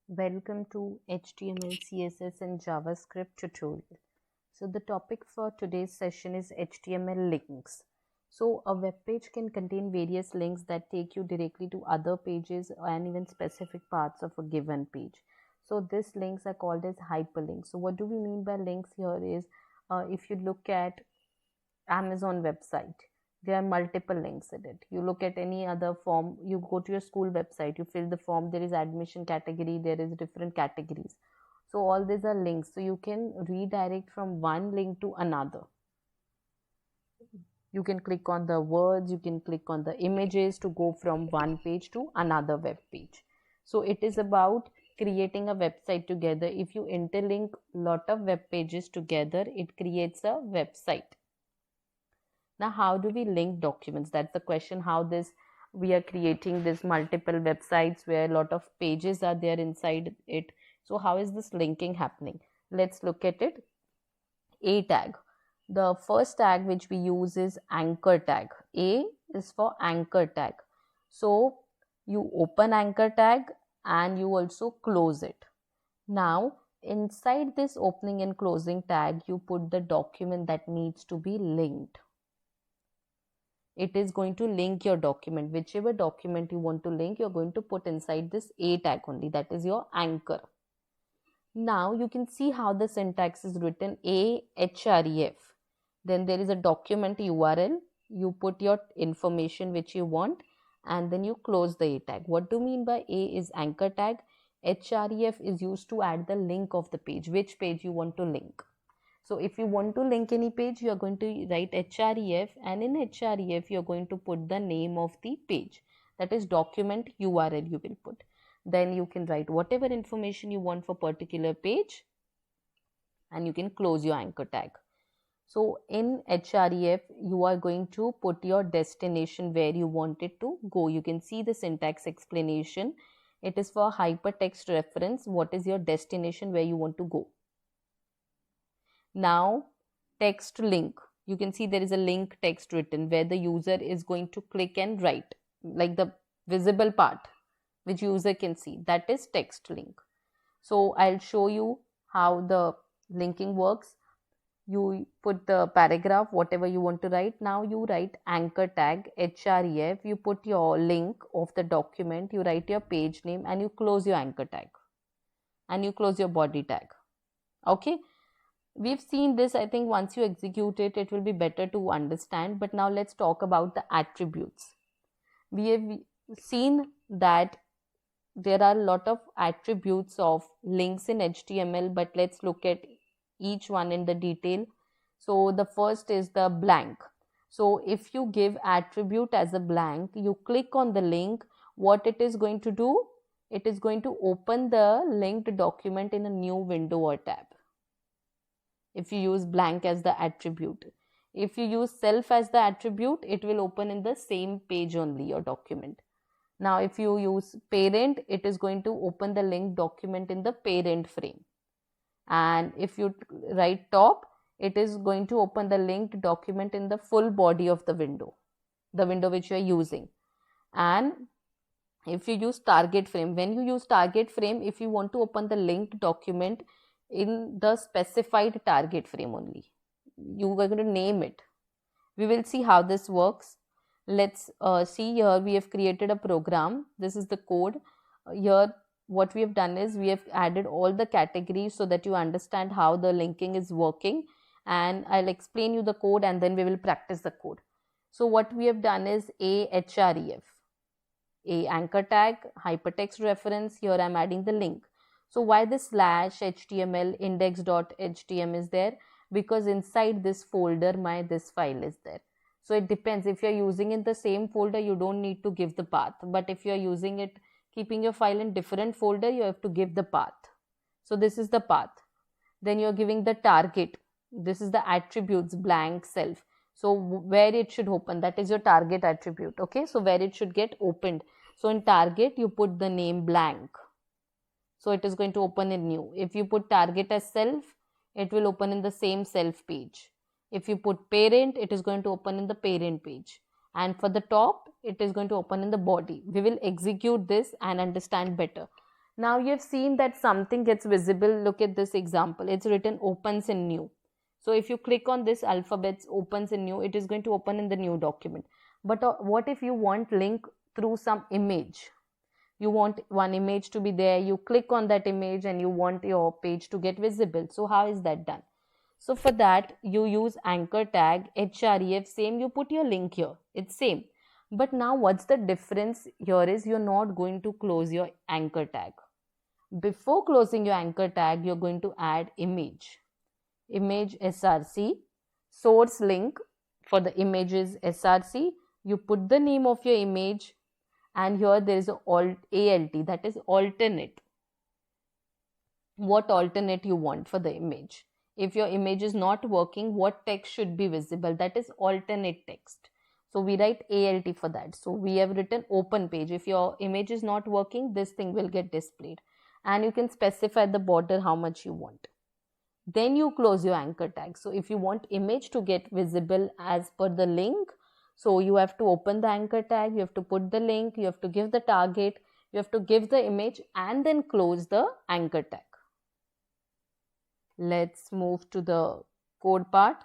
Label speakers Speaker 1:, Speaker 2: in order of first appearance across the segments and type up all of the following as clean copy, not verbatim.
Speaker 1: Welcome to HTML, CSS and JavaScript tutorial. So the topic for today's session is HTML links. So a web page can contain various links that take you directly to other pages and even specific parts of a given page. So these links are called as hyperlinks. So what do we mean by links here is if you look at Amazon website, there are multiple links in it. You look at any other form, you go to your school website, you fill the form, there is admission category, there is different categories. So all these are links, so you can redirect from one link to another. You can click on the words, you can click on the images to go from one page to another web page. So it is about creating a website together. If you interlink lot of web pages together, it creates a website. Now, how do we link documents? That's the question. How this we are creating this multiple websites where a lot of pages are there inside it. So how is this linking happening? Let's look at it. A tag. The first tag which we use is anchor tag. A is for anchor tag. So you open anchor tag and you also close it. Now inside this opening and closing tag, you put the document that needs to be linked. It is going to link your document. Whichever document you want to link, you're going to put inside this A tag only. That is your anchor. Now you can see how the syntax is written. A href. Then there is a document URL. You put your information which you want and then you close the A tag. What do you mean by A is anchor tag? Href is used to add the link of the page, which page you want to link. So if you want to link any page, you are going to write href, and in href you are going to put the name of the page, that is document URL you will put. Then you can write whatever information you want for particular page and you can close your anchor tag. So in href you are going to put your destination where you want it to go. You can see the syntax explanation. It is for hypertext reference. What is your destination where you want to go? Now text link, you can see there is a link text written where the user is going to click and write, like the visible part which user can see, that is text link. So I'll show you how the linking works. You put the paragraph, whatever you want to write. Now you write anchor tag href, you put your link of the document, you write your page name and you close your anchor tag and you close your body tag. Okay, we've seen this. I think once you execute it, it will be better to understand. But now let's talk about the attributes. We have seen that there are a lot of attributes of links in HTML, but let's look at each one in the detail. So the first is the blank. So if you give attribute as a blank, you click on the link, what it is going to do? It is going to open the linked document in a new window or tab. If you use blank as the attribute. If you use self as the attribute, it will open in the same page only, your document. Now if you use parent, it is going to open the linked document in the parent frame. And if you write top, it is going to open the linked document in the full body of the window which you are using. And if you use target frame, when you use target frame, if you want to open the linked document in the specified target frame only, you are going to name it. We will see how this works. Let's see. Here we have created a program. This is the code. Here what we have done is we have added all the categories so that you understand how the linking is working, and I'll explain you the code and then we will practice the code. So what we have done is a href, a anchor tag, hypertext reference. Here I'm adding the link. So why this slash html index.htm is there? Because inside this folder this file is there. So it depends. If you're using in the same folder, you don't need to give the path. But if you're using it, keeping your file in different folder, you have to give the path. So this is the path. Then you're giving the target. This is the attributes, blank, self. So where it should open, that is your target attribute. Okay, so where it should get opened. So in target, you put the name blank. So it is going to open in new. If you put target as self, it will open in the same self page. If you put parent, it is going to open in the parent page. And for the top, it is going to open in the body. We will execute this and understand better. Now you have seen that something gets visible. Look at this example. It's written opens in new. So if you click on this alphabets opens in new, it is going to open in the new document. But what if you want link through some image? You want one image to be there. You click on that image and you want your page to get visible. So how is that done? So for that, you use anchor tag, href, same, you put your link here. It's same. But now what's the difference here is you're not going to close your anchor tag. Before closing your anchor tag, you're going to add image src, source link for the image is src. You put the name of your image, and here there is a alt, that is alternate. What alternate you want for the image? If your image is not working, what text should be visible? That is alternate text. So we write alt for that. So we have written open page. If your image is not working, this thing will get displayed. And you can specify the border how much you want. Then you close your anchor tag. So if you want image to get visible as per the link, so you have to open the anchor tag, you have to put the link, you have to give the target, you have to give the image, and then close the anchor tag. Let's move to the code part.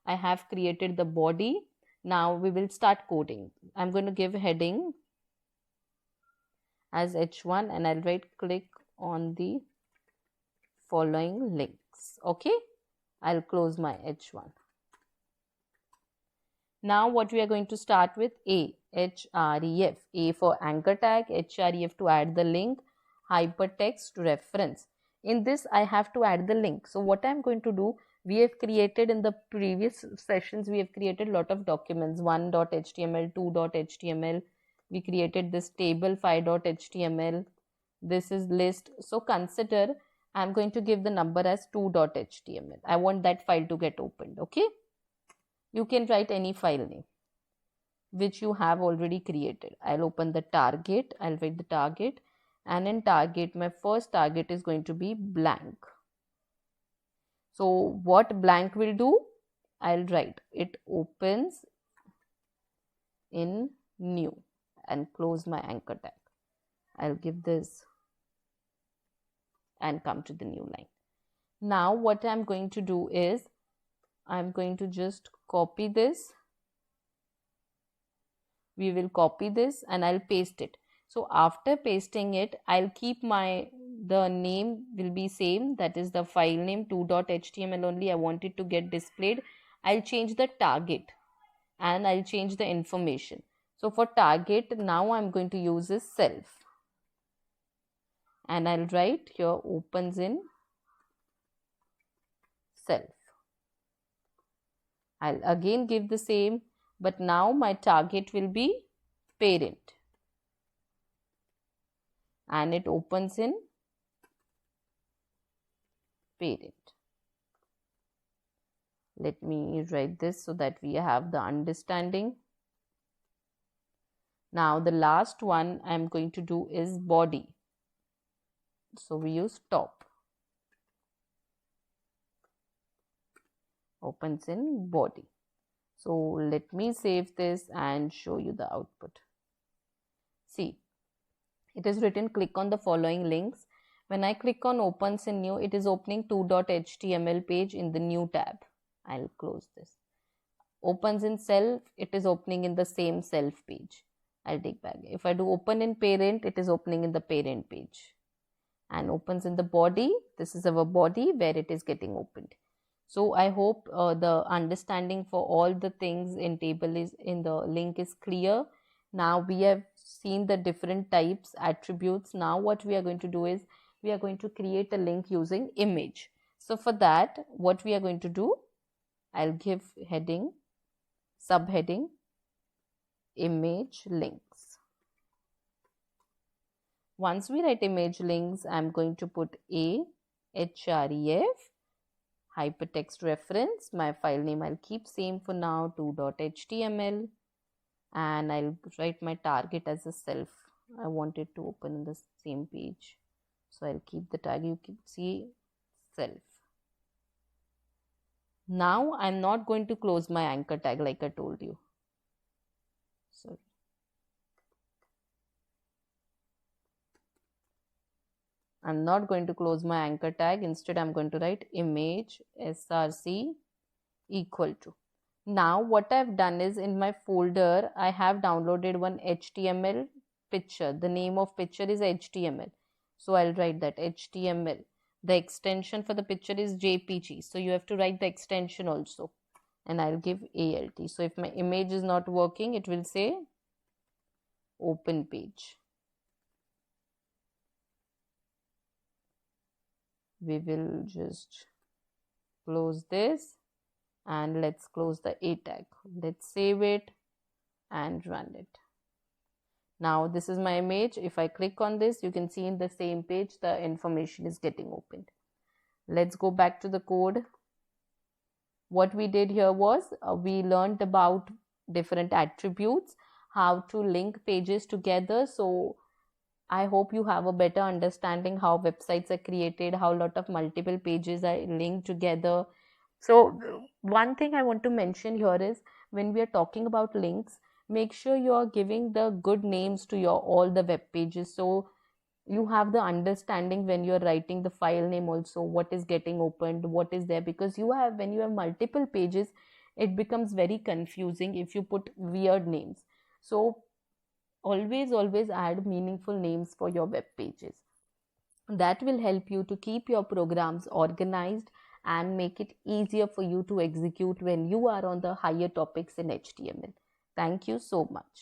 Speaker 1: I have created the body. Now we will start coding. I'm going to give heading as h1 and I'll right click on the following links. Okay, I'll close my h1. Now what we are going to start with, href, A for anchor tag, href to add the link, hypertext reference. In this I have to add the link. So what I'm going to do, we have created in the previous sessions, we have created a lot of documents, 1.html, 2.html. We created this table 5.html. This is list. So consider I'm going to give the number as 2.html. I want that file to get opened. Okay. You can write any file name which you have already created. I'll open the target. I'll write the target. And in target, my first target is going to be blank. So what blank will do? I'll write it opens in new and close my anchor tag. I'll give this and come to the new line. Now what I'm going to do is I'm going to just copy this. We will copy this and I'll paste it. So after pasting it, I'll keep the name will be same. That is the file name 2.html only. I want it to get displayed. I'll change the target and I'll change the information. So for target, now I'm going to use this self. And I'll write here opens in self. I'll again give the same, but now my target will be parent. And it opens in parent. Let me write this so that we have the understanding. Now the last one I'm going to do is body. So we use top. Opens in body. So let me save this and show you the output. See, it is written click on the following links. When I click on opens in new, it is opening 2.html page in the new tab. I'll close this. Opens in self, it is opening in the same self page. I'll take back. If I do open in parent, it is opening in the parent page. And opens in the body, this is our body where it is getting opened. So I hope the understanding for all the things in table is in the link is clear. Now we have seen the different types, attributes. Now what we are going to do is we are going to create a link using image. So for that, what we are going to do, I'll give heading, subheading, image links. Once we write image links, I'm going to put a href, hypertext reference. My file name I'll keep same for now, 2.html. And I'll write my target as a self. I want it to open in the same page. So I'll keep the tag, you can see self. Now I'm not going to close my anchor tag like I told you. Sorry. I'm not going to close my anchor tag. Instead, I'm going to write image src equal to. Now what I've done is, in my folder I have downloaded one HTML picture. The name of picture is HTML. So I'll write that HTML. The extension for the picture is JPG. So you have to write the extension also. And I'll give ALT. So if my image is not working, it will say open page. We will just close this and let's close the A tag. Let's save it and run it. Now this is my image. If I click on this, you can see in the same page the information is getting opened. Let's go back to the code. What we did here was we learned about different attributes, how to link pages together. So I hope you have a better understanding how websites are created, how a lot of multiple pages are linked together. So one thing I want to mention here is, when we are talking about links, make sure you are giving the good names to your all the web pages, so you have the understanding when you're writing the file name also, what is getting opened, what is there, because when you have multiple pages, it becomes very confusing if you put weird names. So always add meaningful names for your web pages. That will help you to keep your programs organized and make it easier for you to execute when you are on the higher topics in HTML. Thank you so much.